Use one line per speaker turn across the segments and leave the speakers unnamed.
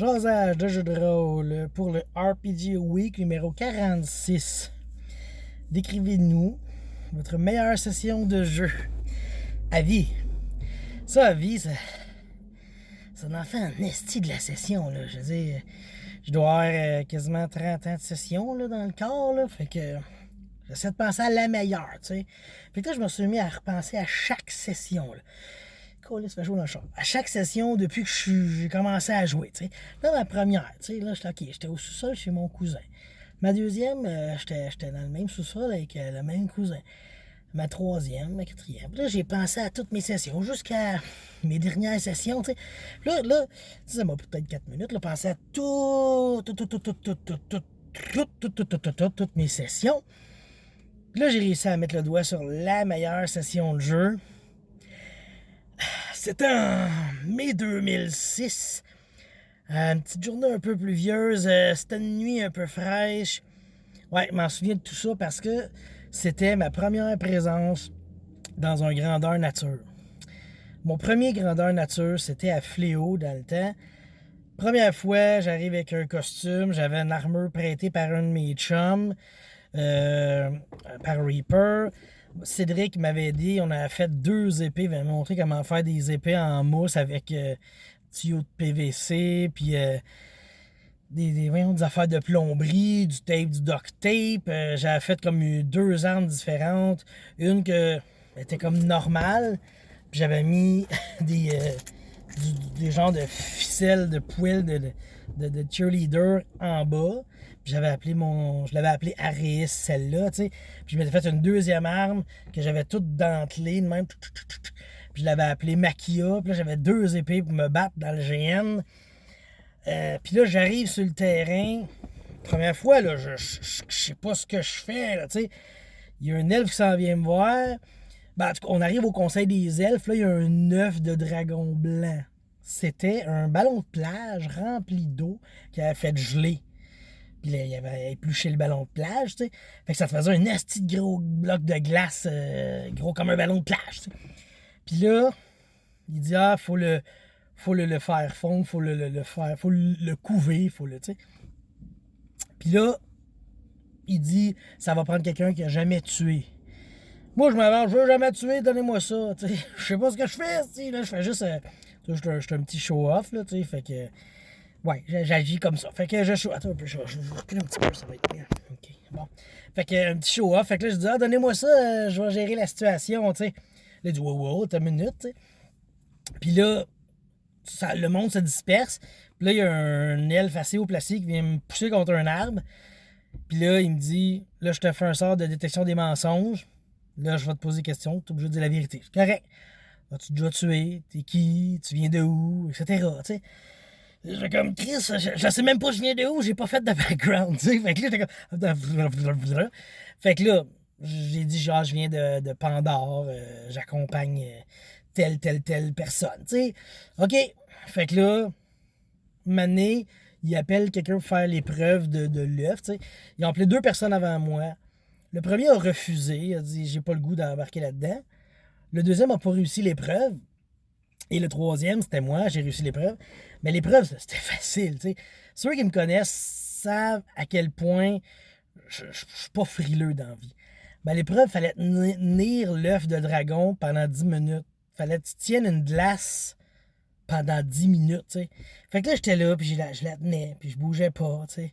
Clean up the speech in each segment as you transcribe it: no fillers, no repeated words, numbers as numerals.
Jasage de jeu de rôle pour le RPG Week numéro 46. Décrivez-nous votre meilleure session de jeu à vie. Ça, à vie, ça en fait un esti de la session, là. Je veux dire, je dois avoir quasiment 30 ans de session là, dans le corps, là. Fait que j'essaie de penser à la meilleure, tu sais. Fait que là, je me suis mis à repenser à chaque session, là. Ça fait chaud dans le char. À chaque session, depuis que j'ai commencé à jouer, tu sais. Là, ma première, tu sais, là, j'étais au sous-sol chez mon cousin. Ma deuxième, j'étais dans le même sous-sol avec le même cousin. Ma troisième, ma quatrième. Puis là, j'ai pensé à toutes mes sessions, jusqu'à mes dernières sessions, tu sais. Là, ça m'a peut-être 4 minutes, là, penser à toutes mes sessions. Puis là, j'ai réussi à mettre le doigt sur la meilleure session de jeu. C'était en mai 2006. Une petite journée un peu pluvieuse. C'était une nuit un peu fraîche. Ouais, je m'en souviens de tout ça parce que c'était ma première présence dans un grandeur nature. Mon premier grandeur nature, c'était à Fléau dans le temps. Première fois, j'arrive avec un costume. J'avais une armure prêtée par un de mes chums, par Reaper. Cédric m'avait aidé, on a fait 2 épées, il m'avait montré comment faire des épées en mousse avec tuyaux de PVC, puis des affaires de plomberie, du tape, du duct tape. J'avais fait comme 2 armes différentes. Une que était comme normale, puis j'avais mis des genres de ficelles de poils de cheerleader en bas. Puis je l'avais appelé Aris, celle-là, tu sais. Puis je m'étais fait une deuxième arme que j'avais toute dentelée, de même. Puis je l'avais appelée Makia. Puis là, j'avais 2 épées pour me battre dans le GN. Puis là, j'arrive sur le terrain. Première fois, là, je sais pas ce que je fais, là, tu sais. Il y a un elfe qui s'en vient me voir. Ben, en tout cas, on arrive au conseil des elfes. Là, il y a un œuf de dragon blanc. C'était un ballon de plage rempli d'eau qui avait fait geler. Puis là, il avait épluché le ballon de plage, tu sais. Fait que ça te faisait un asti de gros bloc de glace, gros comme un ballon de plage, tu sais. Puis là, il dit, faut le faire fondre, faut le couver, tu sais. Puis là, il dit, ça va prendre quelqu'un qui a jamais tué. Moi, je m'avance, je veux jamais tuer, donnez-moi ça, tu sais. Je sais pas ce que je fais, tu sais, là, je fais juste, je suis un petit show-off, là, tu sais, fait que... Ouais, j'agis comme ça. Fait que je show... Attends un peu, je recule un petit peu, ça va être bien. OK, bon. Fait que un petit show-off. Fait que là, je dis, donnez-moi ça, je vais gérer la situation, tu sais. Là, il dit, wow, t'as une minute, tu sais. Puis là, le monde se disperse. Puis là, il y a un elfe assez haut placé qui vient me pousser contre un arbre. Puis là, il me dit, là, je te fais un sort de détection des mensonges. Là, je vais te poser des questions, t'es obligé de dire la vérité. C'est correct. As-tu déjà tué? T'es qui? Tu viens de où? Etc., tu sais. Je fais comme Chris, je sais même pas je viens de où, j'ai pas fait de background, tu sais. Fait que là, j'étais comme. Fait que là, j'ai dit genre, je viens de Pandore, j'accompagne telle personne, tu sais. OK. Fait que là, Mané, il appelle quelqu'un pour faire l'épreuve de l'œuf, tu sais. Ils ont appelé 2 personnes avant moi. Le premier a refusé, il a dit, j'ai pas le goût d'embarquer là-dedans. Le deuxième a pas réussi l'épreuve. Et le troisième, c'était moi, j'ai réussi l'épreuve. Mais l'épreuve, c'était facile, tu sais. Ceux qui me connaissent savent à quel point je suis pas frileux dans la vie. Ben, l'épreuve, fallait tenir l'œuf de dragon pendant 10 minutes. Fallait que tu tiennes une glace pendant 10 minutes, tu sais. Fait que là, j'étais là, puis je la tenais, puis je bougeais pas, tu sais.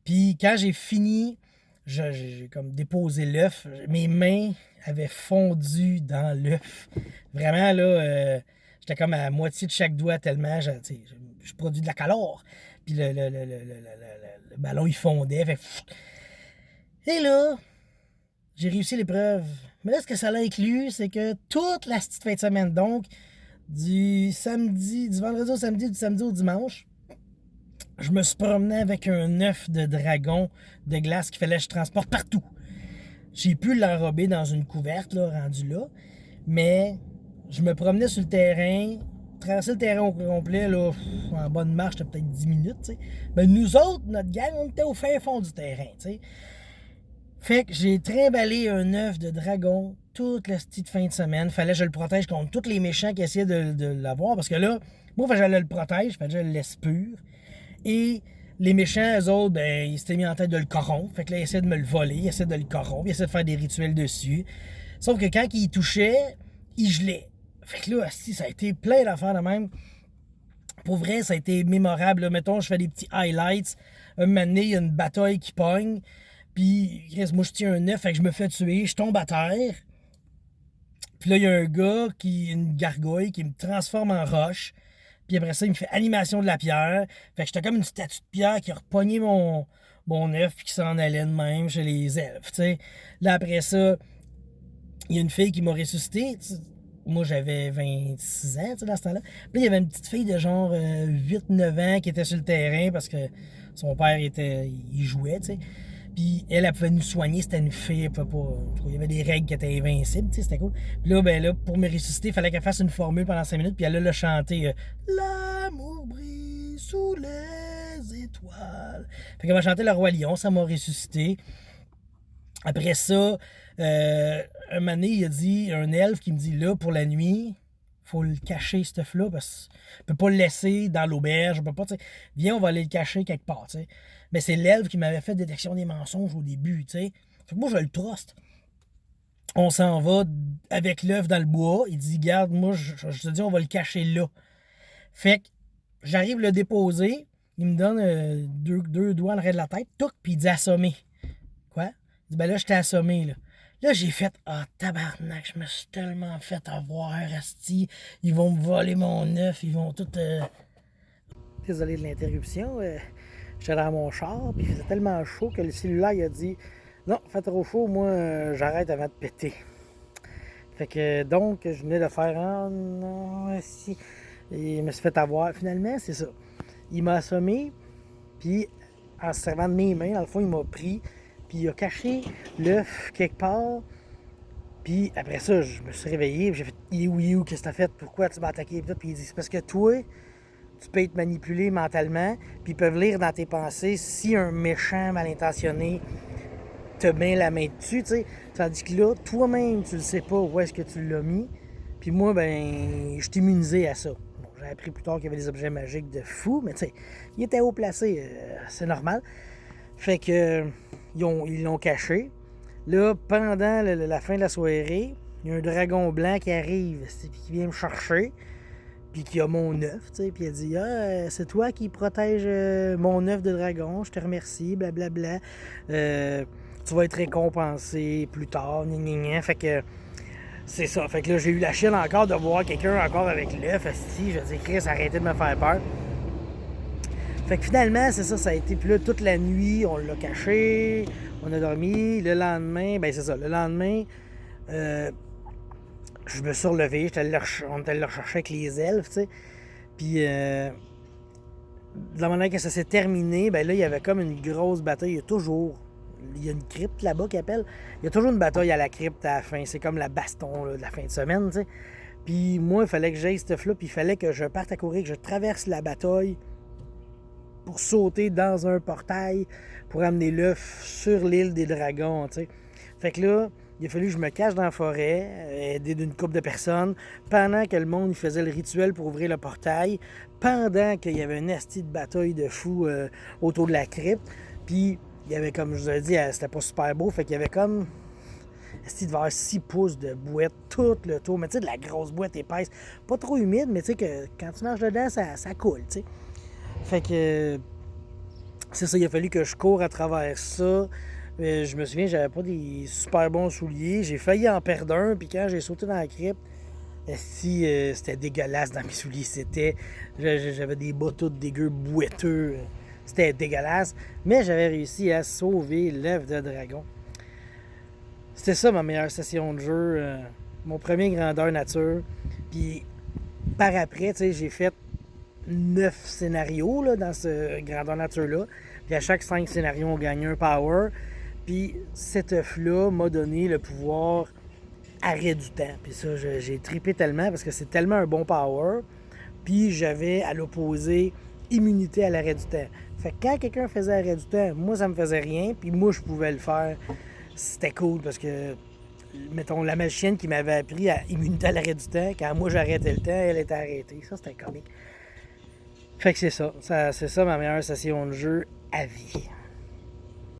Puis quand j'ai fini, j'ai comme déposé l'œuf. Mes mains avaient fondu dans l'œuf. Vraiment, là... J'étais comme à moitié de chaque doigt tellement je produis de la calor. Puis le ballon, il fondait. Et là, j'ai réussi l'épreuve. Mais là, ce que ça a inclus, c'est que toute la petite fin de semaine, donc, du vendredi au samedi, du samedi au dimanche, je me suis promené avec un œuf de dragon de glace qu'il fallait que je transporte partout. J'ai pu l'enrober dans une couverte, là, rendu là. Mais... je me promenais sur le terrain, traversais le terrain au complet, là, en bonne marche, c'était peut-être 10 minutes, tu sais. Ben, nous autres, notre gang, on était au fin fond du terrain, tu sais. Fait que j'ai trimballé un œuf de dragon toute la petite fin de semaine. Fallait que je le protège contre tous les méchants qui essayaient de l'avoir, parce que là, moi, j'allais le protéger, je le laisse pur. Et les méchants, eux autres, ben, ils s'étaient mis en tête de le corrompre. Fait que là, ils essaient de me le voler, ils essaient de le corrompre, ils essaient de faire des rituels dessus. Sauf que quand ils touchaient, ils gelaient. Fait que là, si ça a été plein d'affaires de même. Pour vrai, ça a été mémorable. Là. Mettons, je fais des petits highlights. Un moment donné, il y a une bataille qui pogne. Puis, moi, je tiens un œuf, fait que je me fais tuer. Je tombe à terre. Puis là, il y a un gars, une gargouille, qui me transforme en roche. Puis après ça, il me fait animation de la pierre. Fait que j'étais comme une statue de pierre qui a repogné mon œuf puis qui s'en allait de même chez les elfes, tu sais. Là, après ça, il y a une fille qui m'a ressuscité. Moi, j'avais 26 ans, tu sais, dans ce temps-là. Puis là, il y avait une petite fille de genre 8-9 ans qui était sur le terrain parce que son père il jouait, tu sais. Puis elle pouvait nous soigner, c'était une fille, elle pouvait pas. Il y avait des règles qui étaient invincibles, tu sais, c'était cool. Puis là, ben là, pour me ressusciter, il fallait qu'elle fasse une formule pendant 5 minutes, puis elle a chanté L'amour brille sous les étoiles. Fait qu'elle m'a chanté Le Roi Lion, ça m'a ressuscité. Après ça, un moment donné, il a dit, un elfe qui me dit là, pour la nuit, faut le cacher, ce œuf-là, parce qu'on peut pas le laisser dans l'auberge, on peut pas, tu sais. Viens, on va aller le cacher quelque part, tu sais. Mais c'est l'elfe qui m'avait fait détection des mensonges au début, tu sais. Fait que moi, je le truste. On s'en va avec l'œuf dans le bois. Il dit, garde, moi, je te dis, on va le cacher là. Fait que j'arrive le déposer. Il me donne deux doigts en arrière de la tête, touc, puis il dit assommer. Quoi? Il dit, ben là, je t'ai assommé, là. Là, j'ai fait, tabarnak, je me suis tellement fait avoir, asti. Ils vont me voler mon œuf, ils vont tout. Désolé de l'interruption. J'étais dans mon char, puis il faisait tellement chaud que le cellulaire, il a dit, non, fait trop chaud, moi, j'arrête avant de péter. Fait que, donc, je venais de faire, non, si. Et il me suis fait avoir. Finalement, c'est ça. Il m'a assommé, puis en se servant de mes mains, dans le fond, il m'a pris. Puis il a caché l'œuf quelque part. Puis après ça, je me suis réveillé. Puis j'ai fait il est où, qu'est-ce que t'as fait? Pourquoi tu m'as attaqué? Puis il dit c'est parce que toi, tu peux être manipulé mentalement. Puis ils peuvent lire dans tes pensées si un méchant mal intentionné te met la main dessus. T'sais. Tandis que là, toi-même, tu le sais pas où est-ce que tu l'as mis. Puis moi, ben, je t'ai immunisé à ça. Bon, j'ai appris plus tard qu'il y avait des objets magiques de fou, mais tu sais, il était haut placé. C'est normal. Fait que ils l'ont caché. Là, pendant la fin de la soirée, il y a un dragon blanc qui arrive, puis qui vient me chercher, puis qui a mon œuf, tu sais, puis il a dit c'est toi qui protège mon œuf de dragon, je te remercie, blablabla. Tu vas être récompensé plus tard, Fait que c'est ça. Fait que là, j'ai eu la chienne encore de voir quelqu'un encore avec l'œuf, asti. Je dis Chris, arrêtez de me faire peur. Fait que finalement, c'est ça, ça a été. Puis là, toute la nuit, on l'a caché, on a dormi. Le lendemain, ben c'est ça, le lendemain, je me suis relevé, on était allé le rechercher avec les elfes, tu sais. Puis, de la manière que ça s'est terminé, ben là, il y avait comme une grosse bataille. Il y a une crypte là-bas qui appelle. Il y a toujours une bataille à la crypte à la fin. C'est comme la baston là, de la fin de semaine, tu sais. Puis moi, il fallait que j'aille ce stuff-là, puis il fallait que je parte à courir, que je traverse la bataille pour sauter dans un portail pour amener l'œuf sur l'île des dragons, tu sais. Fait que là, il a fallu que je me cache dans la forêt, aidé d'une couple de personnes, pendant que le monde faisait le rituel pour ouvrir le portail, pendant qu'il y avait une asti de bataille de fous autour de la crypte. Puis, il y avait, comme je vous ai dit, c'était pas super beau, fait qu'il y avait comme asti de vers 6 pouces de bouette tout le tour, mais tu sais, de la grosse bouette épaisse, pas trop humide, mais tu sais que quand tu marches dedans, ça coule, tu sais. Fait que c'est ça, il a fallu que je cours à travers ça. Je me souviens, j'avais pas des super bons souliers. J'ai failli en perdre un, puis quand j'ai sauté dans la crypte, c'était dégueulasse dans mes souliers. J'avais des bas tout dégueux, boiteux. C'était dégueulasse. Mais j'avais réussi à sauver l'œuf de dragon. C'était ça ma meilleure session de jeu. Mon premier grandeur nature. Puis par après, tu sais, j'ai fait 9 scénarios là, dans ce grandeur nature-là. Puis à chaque 5 scénarios, on gagnait un power. Puis cet œuf-là m'a donné le pouvoir arrêt du temps. Puis ça, j'ai trippé tellement parce que c'est tellement un bon power. Puis j'avais à l'opposé immunité à l'arrêt du temps. Fait que quand quelqu'un faisait arrêt du temps, moi ça me faisait rien. Puis moi je pouvais le faire. C'était cool parce que, mettons, la magicienne qui m'avait appris à immunité à l'arrêt du temps, quand moi j'arrêtais le temps, elle était arrêtée. Ça c'était comique. Fait que c'est ça. C'est ça ma meilleure session de jeu à vie.